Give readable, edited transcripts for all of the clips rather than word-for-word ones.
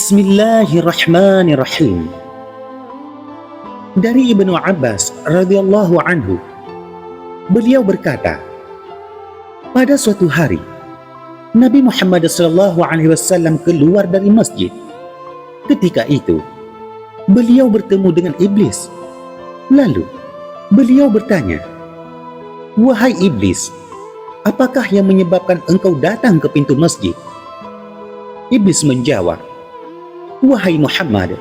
Bismillahirrahmanirrahim. Dari Ibnu Abbas radhiyallahu anhu, beliau berkata, pada suatu hari Nabi Muhammad SAW keluar dari masjid. Ketika itu beliau bertemu dengan iblis. Lalu beliau bertanya, "Wahai iblis, apakah yang menyebabkan engkau datang ke pintu masjid?" Iblis menjawab, "Wahai Muhammad,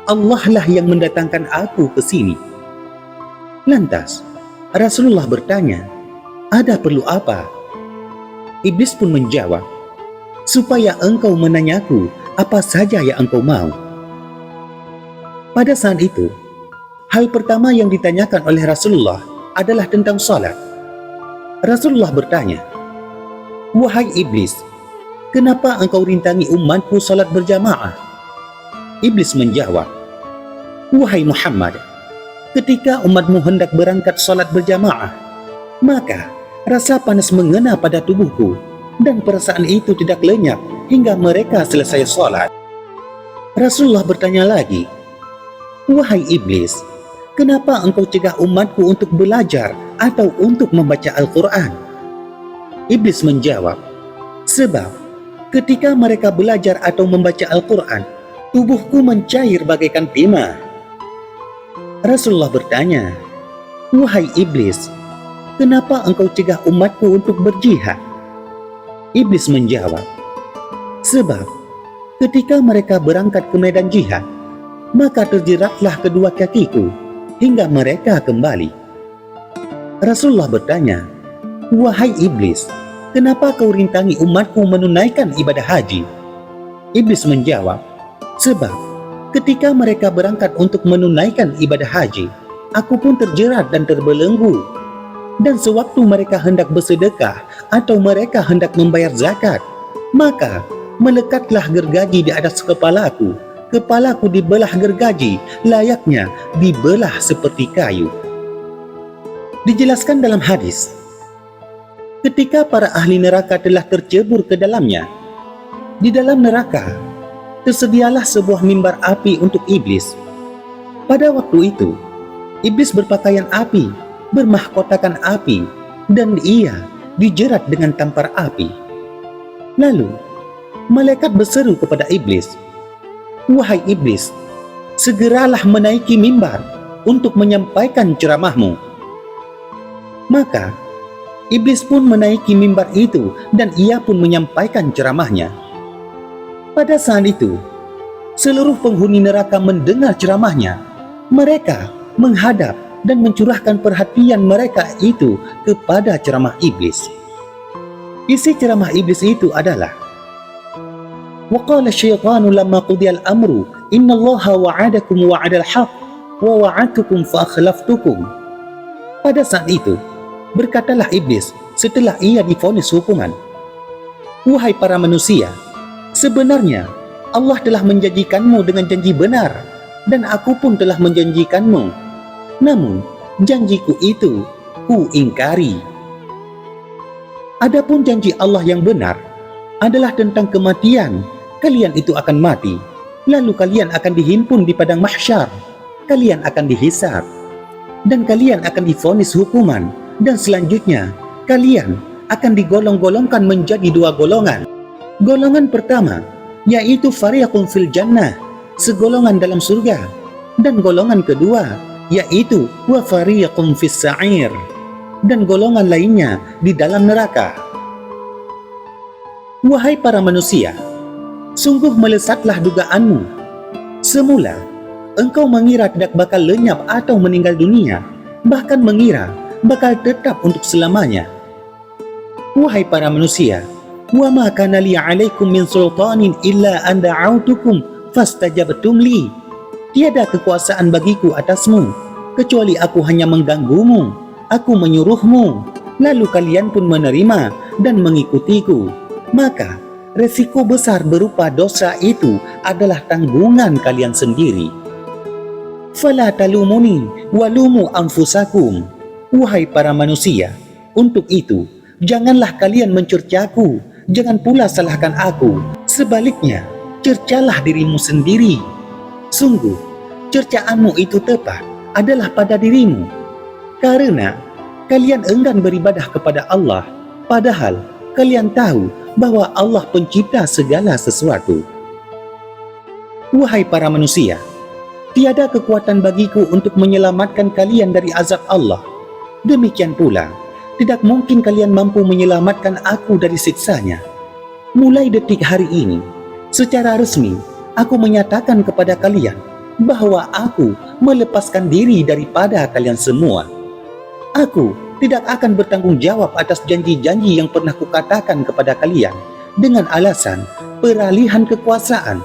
Allah lah yang mendatangkan aku ke sini." Lantas Rasulullah bertanya, "Ada perlu apa?" Iblis pun menjawab, "Supaya engkau menanyaku apa saja yang engkau mau." Pada saat itu, hal pertama yang ditanyakan oleh Rasulullah adalah tentang salat. Rasulullah bertanya, "Wahai iblis, kenapa engkau rintangi umatku salat berjamaah?" Iblis menjawab, "Wahai Muhammad, ketika umatmu hendak berangkat salat berjamaah, maka rasa panas mengena pada tubuhku dan perasaan itu tidak lenyap hingga mereka selesai salat." Rasulullah bertanya lagi, "Wahai iblis, kenapa engkau cegah umatku untuk belajar atau untuk membaca Al-Quran?" Iblis menjawab, "Sebab ketika mereka belajar atau membaca Al-Quran, tubuhku mencair bagaikan timah." Rasulullah bertanya, "Wahai iblis, kenapa engkau cegah umatku untuk berjihad?" Iblis menjawab, "Sebab ketika mereka berangkat ke medan jihad, maka terjeratlah kedua kakiku hingga mereka kembali." Rasulullah bertanya, "Wahai iblis, kenapa kau rintangi umatku menunaikan ibadah haji?" Iblis menjawab, "Sebab ketika mereka berangkat untuk menunaikan ibadah haji, aku pun terjerat dan terbelenggu. Dan sewaktu mereka hendak bersedekah atau mereka hendak membayar zakat, maka melekatlah gergaji di atas kepalaku. Kepalaku dibelah gergaji, layaknya dibelah seperti kayu." Dijelaskan dalam hadis, ketika para ahli neraka telah tercebur ke dalamnya, di dalam neraka tersedialah sebuah mimbar api untuk iblis. Pada waktu itu, iblis berpakaian api, bermahkotakan api, dan ia dijerat dengan tampar api. Lalu, malaikat berseru kepada iblis, "Wahai iblis, segeralah menaiki mimbar untuk menyampaikan ceramahmu." Maka, iblis pun menaiki mimbar itu dan ia pun menyampaikan ceramahnya. Pada saat itu, seluruh penghuni neraka mendengar ceramahnya. Mereka menghadap dan mencurahkan perhatian mereka itu kepada ceramah iblis. Isi ceramah iblis itu adalah, "Wa qala syaitanu lamma qudiya al-amru innallaha wa'adakum wa'adal haqq wa wa'adtukum fa akhlaftukum." Pada saat itu, berkatalah iblis setelah ia divonis hukuman, "Wahai para manusia, sebenarnya Allah telah menjanjikanmu dengan janji benar, dan aku pun telah menjanjikanmu. Namun, janjiku itu ku ingkari. Adapun janji Allah yang benar adalah tentang kematian. Kalian itu akan mati, lalu kalian akan dihimpun di padang mahsyar. Kalian akan dihisab, dan kalian akan divonis hukuman, dan selanjutnya kalian akan digolong-golongkan menjadi dua golongan. Golongan pertama, yaitu fariqun fil jannah, segolongan dalam surga, dan golongan kedua, yaitu wa fariqun fis sa'ir, dan golongan lainnya di dalam neraka." Wahai para manusia, sungguh melesatlah dugaanmu. Semula, engkau mengira tidak bakal lenyap atau meninggal dunia, bahkan mengira bakal tetap untuk selamanya. Wahai para manusia, "Wa ma kana li 'alaikum min sultanin illa an da'autukum fastajabtum li." Tiada kekuasaan bagiku atasmu, kecuali aku hanya mengganggumu, aku menyuruhmu, lalu kalian pun menerima dan mengikutiku. Maka resiko besar berupa dosa itu adalah tanggungan kalian sendiri. "Fala talumuni walumu anfusakum." Wahai para manusia, untuk itu janganlah kalian mencercaku, jangan pula salahkan aku. Sebaliknya, cercalah dirimu sendiri. Sungguh, cercaanmu itu tepat adalah pada dirimu. Karena kalian enggan beribadah kepada Allah, padahal kalian tahu bahwa Allah pencipta segala sesuatu. Wahai para manusia, tiada kekuatan bagiku untuk menyelamatkan kalian dari azab Allah. Demikian pula, tidak mungkin kalian mampu menyelamatkan aku dari siksanya. Mulai detik hari ini, secara resmi, aku menyatakan kepada kalian bahwa aku melepaskan diri daripada kalian semua. Aku tidak akan bertanggung jawab atas janji-janji yang pernah kukatakan kepada kalian dengan alasan peralihan kekuasaan.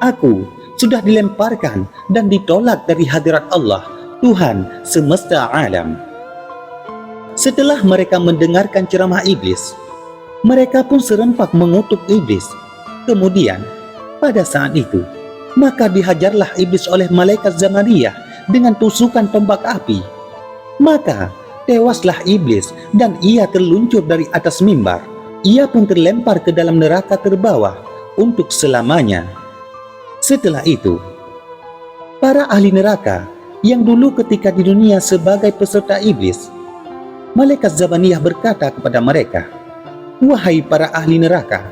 Aku sudah dilemparkan dan ditolak dari hadirat Allah, Tuhan semesta alam. Setelah mereka mendengarkan ceramah iblis, mereka pun serempak mengutuk iblis. Kemudian, pada saat itu, maka dihajarlah iblis oleh malaikat Zamaniyah dengan tusukan tombak api. Maka tewaslah iblis dan ia terluncur dari atas mimbar. Ia pun terlempar ke dalam neraka terbawah untuk selamanya. Setelah itu, para ahli neraka yang dulu ketika di dunia sebagai peserta iblis, malaikat Zabaniyah berkata kepada mereka, "Wahai para ahli neraka,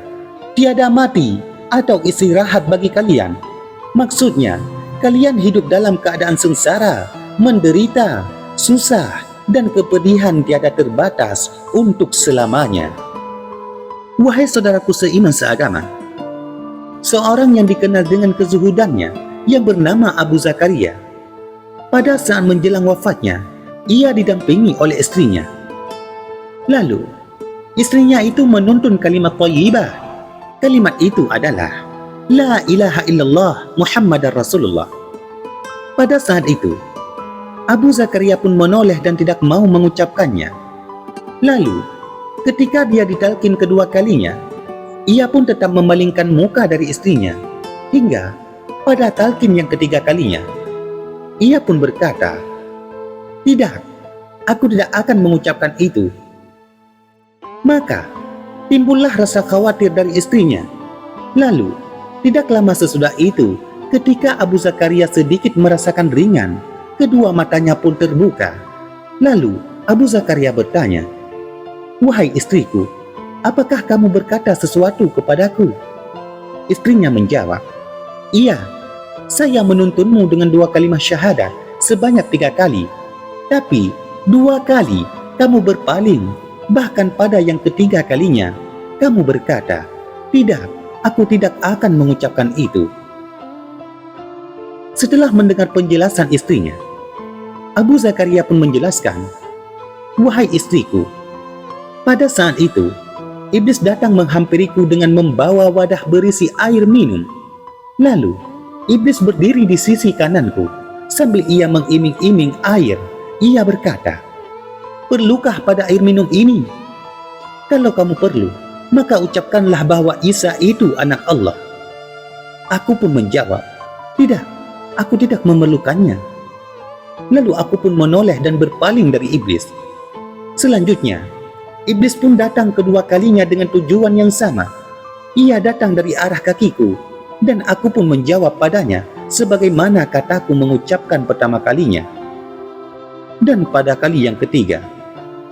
tiada mati atau istirahat bagi kalian. Maksudnya, kalian hidup dalam keadaan sengsara, menderita, susah, dan kepedihan tiada terbatas untuk selamanya." Wahai saudaraku seiman seagama, seorang yang dikenal dengan kezuhudannya yang bernama Abu Zakaria, pada saat menjelang wafatnya, ia didampingi oleh istrinya. Lalu, istrinya itu menuntun kalimat thayyibah. Kalimat itu adalah La ilaha illallah Muhammadar Rasulullah. Pada saat itu, Abu Zakaria pun menoleh dan tidak mau mengucapkannya. Lalu, ketika dia ditalkin kedua kalinya, ia pun tetap memalingkan muka dari istrinya. Hingga pada talqin yang ketiga kalinya, ia pun berkata, "Tidak, aku tidak akan mengucapkan itu." Maka timbullah rasa khawatir dari istrinya. Lalu tidak lama sesudah itu, ketika Abu Zakaria sedikit merasakan ringan, kedua matanya pun terbuka. Lalu Abu Zakaria bertanya, "Wahai istriku, apakah kamu berkata sesuatu kepadaku?" Istrinya menjawab, "Iya, saya menuntunmu dengan 2 kalimat syahadat sebanyak 3 kali. Tapi 2 kali kamu berpaling, bahkan pada yang ketiga kalinya kamu berkata, 'Tidak, aku tidak akan mengucapkan itu.'" Setelah mendengar penjelasan istrinya, Abu Zakaria pun menjelaskan, "Wahai istriku, pada saat itu, iblis datang menghampiriku dengan membawa wadah berisi air minum. Lalu, iblis berdiri di sisi kananku. Sambil ia mengiming-iming air, ia berkata, 'Perlukah pada air minum ini? Kalau kamu perlu, maka ucapkanlah bahwa Isa itu anak Allah.' Aku pun menjawab, 'Tidak, aku tidak memerlukannya.' Lalu aku pun menoleh dan berpaling dari iblis. Selanjutnya, iblis pun datang kedua kalinya dengan tujuan yang sama. Ia datang dari arah kakiku, dan aku pun menjawab padanya sebagaimana kataku mengucapkan pertama kalinya. Dan pada kali yang ketiga,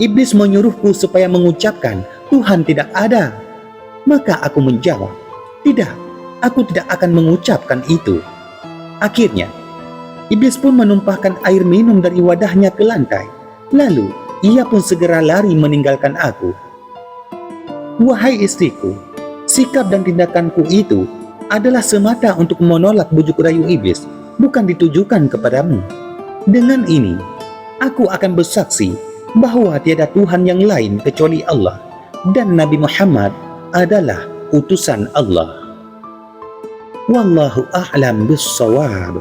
iblis menyuruhku supaya mengucapkan Tuhan tidak ada. Maka aku menjawab, "Tidak, aku tidak akan mengucapkan itu." Akhirnya, iblis pun menumpahkan air minum dari wadahnya ke lantai. Lalu, ia pun segera lari meninggalkan aku. Wahai istriku, sikap dan tindakanku itu adalah semata untuk menolak bujuk rayu iblis, bukan ditujukan kepadamu. Dengan ini, aku akan bersaksi bahwa tiada Tuhan yang lain kecuali Allah, dan Nabi Muhammad adalah utusan Allah. Wallahu a'lam bis-shawab.